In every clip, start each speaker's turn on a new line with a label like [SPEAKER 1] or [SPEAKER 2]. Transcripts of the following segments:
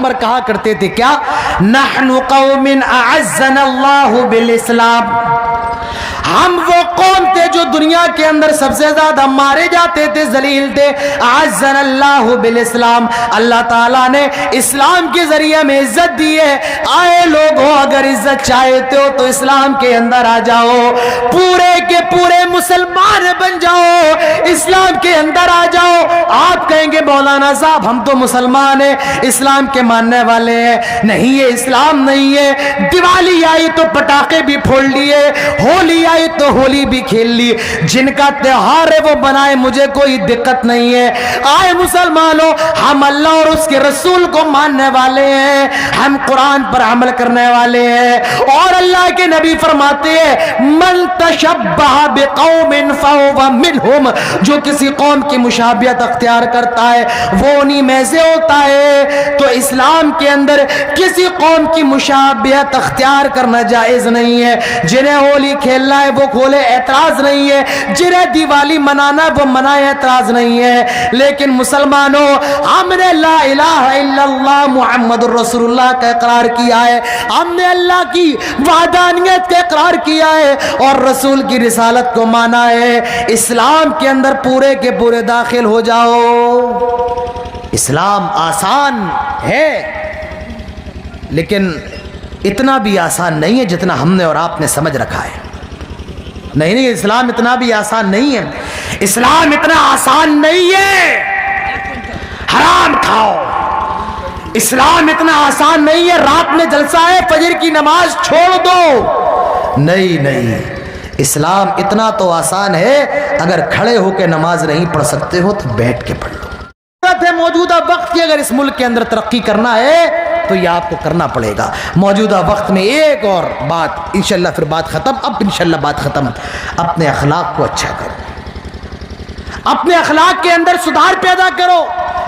[SPEAKER 1] پیغمبر کہا کرتے تھے کیا؟ نحن قوم اعزنا اللہ بالاسلام، ہم وہ قوم تھے جو دنیا کے اندر سب سے زیادہ مارے جاتے تھے، ذلیل تھے۔ اعزنا اللہ بالاسلام، اللہ تعالیٰ نے اسلام کے ذریعے میں عزت دی ہے۔ آئے لوگوں، اگر عزت چاہتے ہو تو اسلام کے اندر آ جاؤ، پورے کے پورے مسلمان بن جاؤ، اسلام کے اندر آ جاؤ۔ آپ کہیں گے مولانا صاحب ہم تو مسلمان ہیں، اسلام کے ماننے والے ہیں۔ نہیں، یہ اسلام نہیں ہے۔ دیوالی آئی تو پٹاخے بھی پھوڑ لیے، ہولی آئی تو ہولی بھی کھیل لی، جن کا تہوار ہے وہ بنائے، مجھے کوئی دقت نہیں ہے۔ آئے مسلمانوں، ہم اللہ اور اس کے رسول کو ماننے والے ہیں، ہم قرآن پر عمل کرنے والے ہیں، اور اللہ کے نبی فرماتے ہیں من تشبہ بقوم فہو منہم، جو کسی قوم کی مشابہت اختیار کرتا ہے وہ انہی میں سے ہوتا ہے۔ تو اسلام کے اندر کسی قوم کی مشابہت اختیار کرنا جائز نہیں ہے۔ جنہیں ہولی کھیلنا ہے وہ کھولے، اعتراض نہیں ہے، جنہیں دیوالی منانا وہ منائے، اعتراض نہیں ہے۔ لیکن مسلمانوں، ہم نے لا الہ الا اللہ محمد الرسول اللہ کا اقرار کیا ہے، ہم نے اللہ کی وحدانیت کا اقرار کیا ہے اور رسول کی رسالت کو مانا ہے۔ اسلام کے اندر پورے کے پورے داخل ہو جاؤ۔ اسلام آسان ہے لیکن اتنا بھی آسان نہیں ہے جتنا ہم نے اور آپ نے سمجھ رکھا ہے۔ نہیں، اسلام اتنا بھی آسان نہیں ہے، اسلام اتنا آسان نہیں ہے حرام کھاؤ، اسلام اتنا آسان نہیں ہے رات میں جلسہ ہے فجر کی نماز چھوڑ دو، نہیں، اسلام اتنا تو آسان ہے اگر کھڑے ہو کے نماز نہیں پڑھ سکتے ہو تو بیٹھ کے پڑھ لو۔ موجودہ وقت کی اگر اس ملک کے اندر ترقی کرنا ہے تو یہ آپ کو کرنا پڑے گا۔ موجودہ وقت میں ایک اور بات، انشاءاللہ پھر بات ختم، اب انشاءاللہ بات ختم، اپنے اخلاق کو اچھا کرو، اپنے اخلاق کے اندر سدھار پیدا کرو۔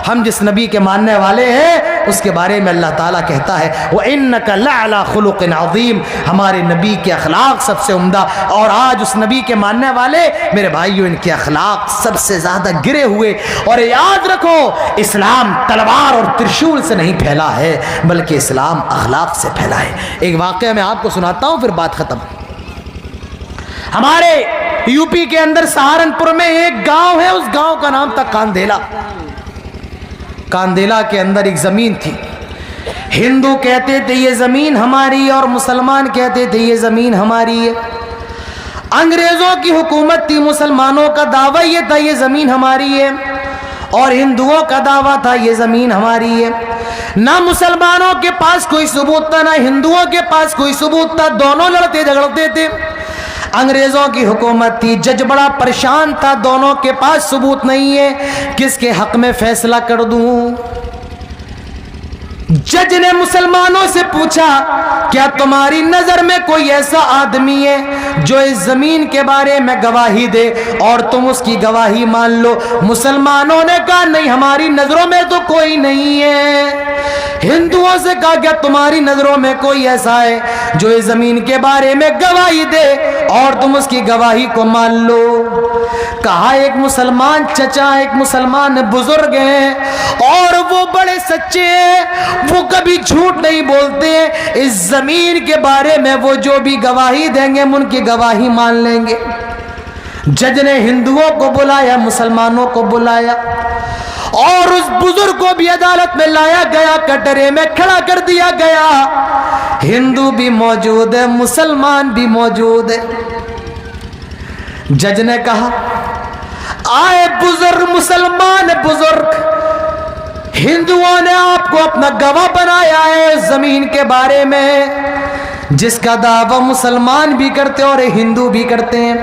[SPEAKER 1] ہم جس نبی کے ماننے والے ہیں اس کے بارے میں اللہ تعالیٰ کہتا ہے وَإِنَّكَ لَعَلَىٰ خُلُقٍ عَظِيمٍ، ہمارے نبی کے اخلاق سب سے عمدہ۔ اور آج اس نبی کے ماننے والے میرے بھائیوں، ان کے اخلاق سب سے زیادہ گرے ہوئے۔ اور یاد رکھو، اسلام تلوار اور ترشول سے نہیں پھیلا ہے بلکہ اسلام اخلاق سے پھیلا ہے۔ ایک واقعہ میں آپ کو سناتا ہوں پھر بات ختم۔ ہمارے یو پی کے اندر سہارنپور میں ایک گاؤں ہے، اس گاؤں کا نام تھا کاندھیلا۔ کاندھیلا کے اندر ایک زمین تھی، ہندو کہتے تھے یہ زمین ہماری ہے اور مسلمان کہتے تھے یہ زمین ہماری ہے۔ انگریزوں کی حکومت تھی، مسلمانوں کا دعویٰ یہ تھا یہ زمین ہماری ہے، اور ہندوؤں کا دعویٰ تھا یہ زمین ہماری ہے۔ نہ مسلمانوں کے پاس کوئی ثبوت تھا، نہ ہندوؤں کے پاس کوئی ثبوت تھا، دونوں لڑتے جھگڑتے تھے۔ انگریزوں کی حکومت تھی، جج بڑا پریشان تھا، دونوں کے پاس ثبوت نہیں ہے، کس کے حق میں فیصلہ کر دوں؟ جج نے مسلمانوں سے پوچھا کیا تمہاری نظر میں کوئی ایسا آدمی ہے جو اس زمین کے بارے میں گواہی دے اور تم اس کی گواہی مان لو؟ مسلمانوں نے کہا نہیں، ہماری نظروں میں تو کوئی نہیں ہے۔ ہندوؤں سے کہا کیا تمہاری نظروں میں کوئی ایسا ہے جو اس زمین کے بارے میں گواہی دے اور تم اس کی گواہی کو مان لو؟ کہا ایک مسلمان چچا، ایک مسلمان بزرگ ہیں اور وہ بڑے سچے ہیں، وہ کبھی جھوٹ نہیں بولتے، اس زمین کے بارے میں وہ جو بھی گواہی دیں گے ہم ان کی گواہی مان لیں گے۔ جج نے ہندوؤں کو بلایا، مسلمانوں کو بلایا، اور اس بزرگ کو بھی عدالت میں لایا گیا، کٹرے میں کھڑا کر دیا گیا۔ ہندو بھی موجود ہے، مسلمان بھی موجود ہے۔ جج نے کہا آئے بزرگ، مسلمان بزرگ، ہندوؤں نے آپ کو اپنا گواہ بنایا ہے زمین کے بارے میں جس کا دعویٰ مسلمان بھی کرتے اور ہندو بھی کرتے ہیں۔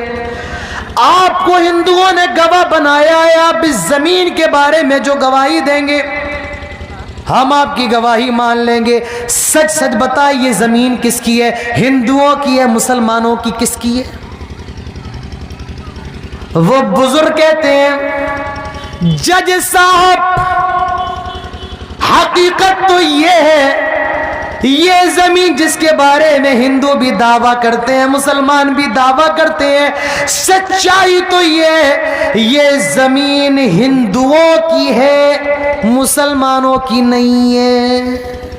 [SPEAKER 1] آپ کو ہندوؤں نے گواہ بنایا ہے، آپ اس زمین کے بارے میں جو گواہی دیں گے ہم آپ کی گواہی مان لیں گے۔ سچ سچ بتائیں یہ زمین کس کی ہے؟ ہندوؤں کی ہے، مسلمانوں کی کس کی ہے؟ وہ بزرگ کہتے ہیں جج صاحب حقیقت تو یہ ہے، یہ زمین جس کے بارے میں ہندو بھی دعویٰ کرتے ہیں، مسلمان بھی دعویٰ کرتے ہیں، سچائی تو یہ زمین ہندوؤں کی ہے، مسلمانوں کی نہیں ہے۔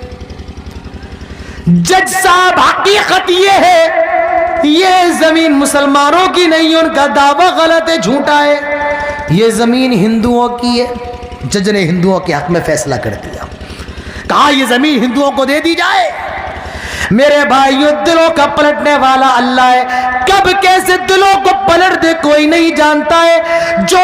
[SPEAKER 1] جج صاحب حقیقت یہ ہے یہ زمین مسلمانوں کی نہیں، ان کا دعویٰ غلط ہے، جھوٹا ہے، یہ زمین ہندوؤں کی ہے۔ جج نے ہندوؤں کے حق میں فیصلہ کر دیا، کہا یہ زمین ہندوؤں کو دے دی جائے۔ میرے بھائیو دلوں کا پلٹنے والا اللہ ہے، کب کیسے دلوں کو پلٹ دے کوئی نہیں جانتا ہے۔ جو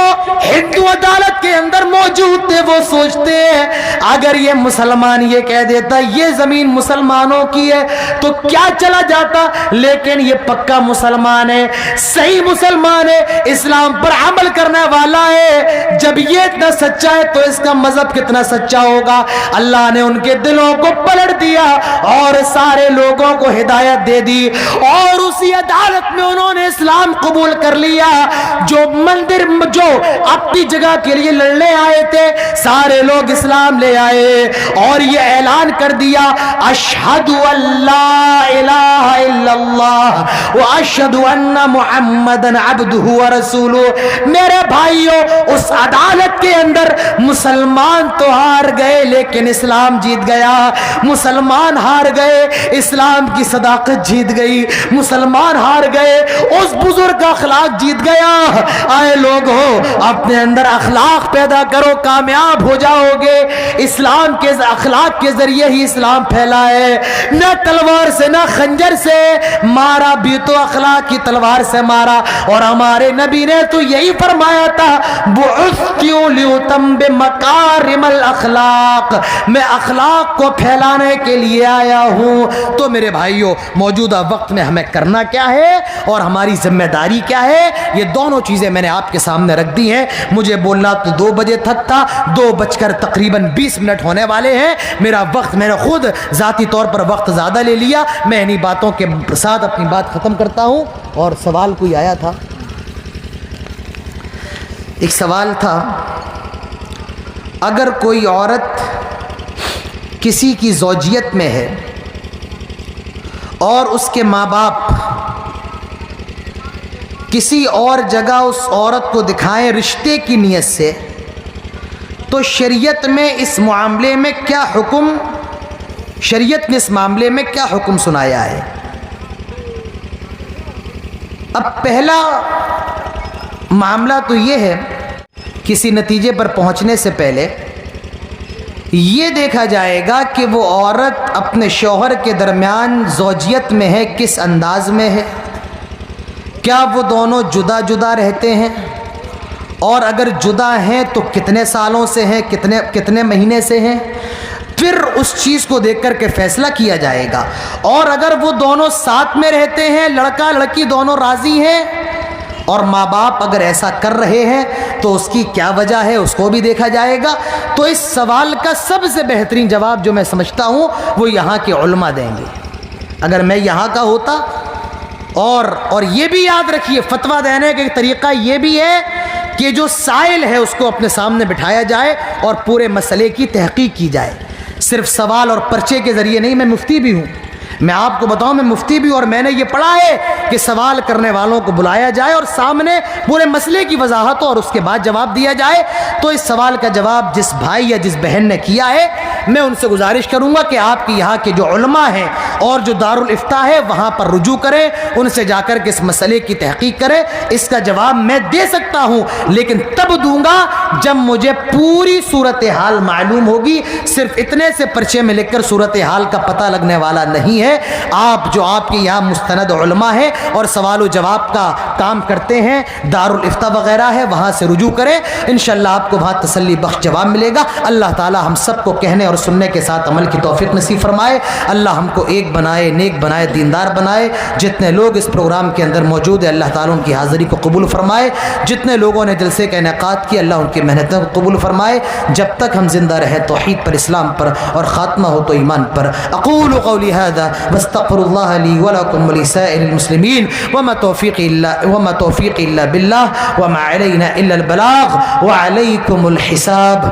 [SPEAKER 1] ہندو عدالت کے اندر موجود تھے وہ سوچتے ہیں اگر یہ مسلمان یہ کہہ دیتا یہ زمین مسلمانوں کی ہے تو کیا چلا جاتا، لیکن یہ پکا مسلمان ہے، صحیح مسلمان ہے، اسلام پر عمل کرنے والا ہے، جب یہ اتنا سچا ہے تو اس کا مذہب کتنا سچا ہوگا۔ اللہ نے ان کے دلوں کو پلٹ دیا اور سارے لوگوں کو ہدایت دے دی، اور اسی عدالت میں انہوں نے اسلام قبول کر لیا۔ جو مندر جو اپنی جگہ کے لیے لڑنے آئے تھے سارے لوگ اسلام لے آئے اور یہ اعلان کر دیا اشہد ان لا الہ الا اللہ واشہد ان محمدن عبدہ ورسولہ۔ میرے بھائیو اس عدالت کے اندر مسلمان تو ہار گئے لیکن اسلام جیت گیا، مسلمان ہار گئے اسلام کی صداقت جیت گئی، مسلمان ہار گئے اس بزرگ کا اخلاق جیت گیا۔ آئے لوگ ہو اپنے اندر اخلاق پیدا کرو، کامیاب ہو جاؤ گے۔ اسلام کے اخلاق کے ذریعے ہی اسلام پھیلا ہے، نہ تلوار سے نہ خنجر سے مارا بھی تو اخلاق کی تلوار سے مارا، اور ہمارے نبی نے تو یہی فرمایا تھا بعثت لأتمم مکارم الاخلاق، میں اخلاق کو پھیلانے کے لیے آیا ہوں۔ تو میرے بھائیو موجودہ وقت میں ہمیں کرنا کیا ہے اور ہماری ذمہ داری کیا ہے، یہ دونوں چیزیں میں نے آپ کے سامنے رکھ دی ہیں۔ مجھے بولنا تو 2 بجے تک تھا، 2 بج کر تقریباً 20 منٹ ہونے والے ہیں، میرا وقت میں نے خود ذاتی طور پر وقت زیادہ لے لیا، میں انہی باتوں کے ساتھ اپنی بات ختم کرتا ہوں۔ اور سوال کوئی آیا تھا، ایک سوال تھا اگر کوئی عورت کسی کی زوجیت میں ہے اور اس کے ماں باپ کسی اور جگہ اس عورت کو دکھائیں رشتے کی نیت سے، تو شریعت میں اس معاملے میں کیا حکم، شریعت نے اس معاملے میں کیا حکم سنایا ہے؟ اب پہلا معاملہ تو یہ ہے کسی نتیجے پر پہنچنے سے پہلے یہ دیکھا جائے گا کہ وہ عورت اپنے شوہر کے درمیان زوجیت میں ہے کس انداز میں ہے، کیا وہ دونوں جدا جدا رہتے ہیں، اور اگر جدا ہیں تو کتنے سالوں سے ہیں، کتنے مہینے سے ہیں، پھر اس چیز کو دیکھ کر کے فیصلہ کیا جائے گا۔ اور اگر وہ دونوں ساتھ میں رہتے ہیں، لڑکا لڑکی دونوں راضی ہیں، اور ماں باپ اگر ایسا کر رہے ہیں تو اس کی کیا وجہ ہے اس کو بھی دیکھا جائے گا۔ تو اس سوال کا سب سے بہترین جواب جو میں سمجھتا ہوں وہ یہاں کے علماء دیں گے۔ اگر میں یہاں کا ہوتا، اور یہ بھی یاد رکھیے فتویٰ دینے کا طریقہ یہ بھی ہے کہ جو سائل ہے اس کو اپنے سامنے بٹھایا جائے اور پورے مسئلے کی تحقیق کی جائے، صرف سوال اور پرچے کے ذریعے نہیں۔ میں مفتی بھی ہوں، میں آپ کو بتاؤں میں مفتی بھی، اور میں نے یہ پڑھا ہے کہ سوال کرنے والوں کو بلایا جائے اور سامنے پورے مسئلے کی وضاحت ہو اور اس کے بعد جواب دیا جائے۔ تو اس سوال کا جواب جس بھائی یا جس بہن نے کیا ہے میں ان سے گزارش کروں گا کہ آپ کی یہاں کے جو علماء ہیں اور جو دارالافتاء ہے وہاں پر رجوع کریں، ان سے جا کر کے اس مسئلے کی تحقیق کریں۔ اس کا جواب میں دے سکتا ہوں لیکن تب دوں گا جب مجھے پوری صورتحال معلوم ہوگی، صرف اتنے سے پرچے میں لکھ کر صورتحال کا پتہ لگنے والا نہیں ہے۔ آپ جو آپ کے یہاں مستند علماء ہیں اور سوال و جواب کا کام کرتے ہیں، دارالافتاء وغیرہ ہے، وہاں سے رجوع کریں، انشاءاللہ آپ کو بہت تسلی بخش جواب ملے گا۔ اللہ تعالی ہم سب کو کہنے اور سننے کے ساتھ عمل کی توفیق نصیب فرمائے۔ اللہ ہم کو ایک بنائے، نیک بنائے، دیندار بنائے۔ جتنے لوگ اس پروگرام کے اندر موجود ہیں اللہ تعالیٰ ان کی حاضری کو قبول فرمائے۔ جتنے لوگوں نے جلسے کا انعقاد کیا اللہ ان کی محنتوں کو قبول فرمائے۔ جب تک ہم زندہ رہیں توحید پر، اسلام پر، اور خاتمہ ہو تو ایمان پر۔ اقول قولی ھذا واستغفر اللہ لی ولکم ولسائر المسلمین وما توفیقی الا باللہ وما علینا الا البلاغ وعلیکم الحساب۔